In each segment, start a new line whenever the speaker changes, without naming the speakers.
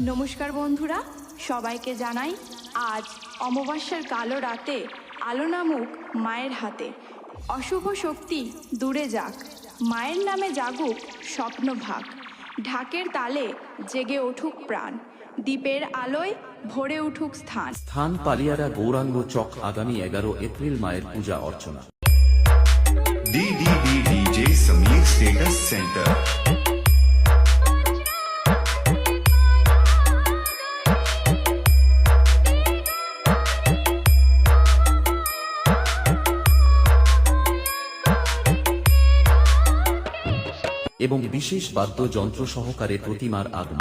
নমস্কার বন্ধুরা, সবাইকে জানাই আজ অমাবস্যার কালো রাতে আলো নামুক মায়ের হাতে। অশুভ শক্তি দূরে যাক, মায়ের নামে জাগুক স্বপ্ন ভাগ। ঢাকের তালে জেগে উঠুক প্রাণ, দ্বীপের আলোয় ভরে উঠুক স্থান।
স্থান পালিয়ারা গৌরাঙ্গ চক, আগামী 11 এপ্রিল মায়ের পূজা অর্চনা।
DJ Sameer Status Center।
এবং বিশেষ বাদ্যযন্ত্র সহকারে প্রতিমার আগমন।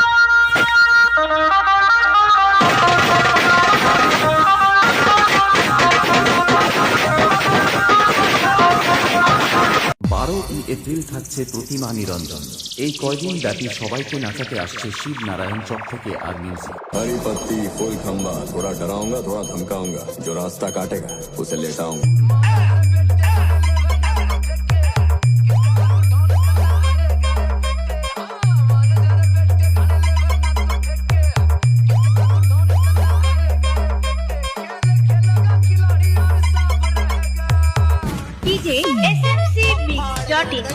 12 এপ্রিল থাকছে প্রতিমা নিরঞ্জন। এই কয়দিন ব্যাপী সবাইকে নাচাতে আসছে শিব নারায়ণ চক থেকে আর মিউজিক।
हरी पत्ती फूल खंबा, थोड़ा डराऊंगा थोड़ा धमकाऊंगा, जो रास्ता काटेगा उसे लेटाऊंगा।
DJ SMC Mix.in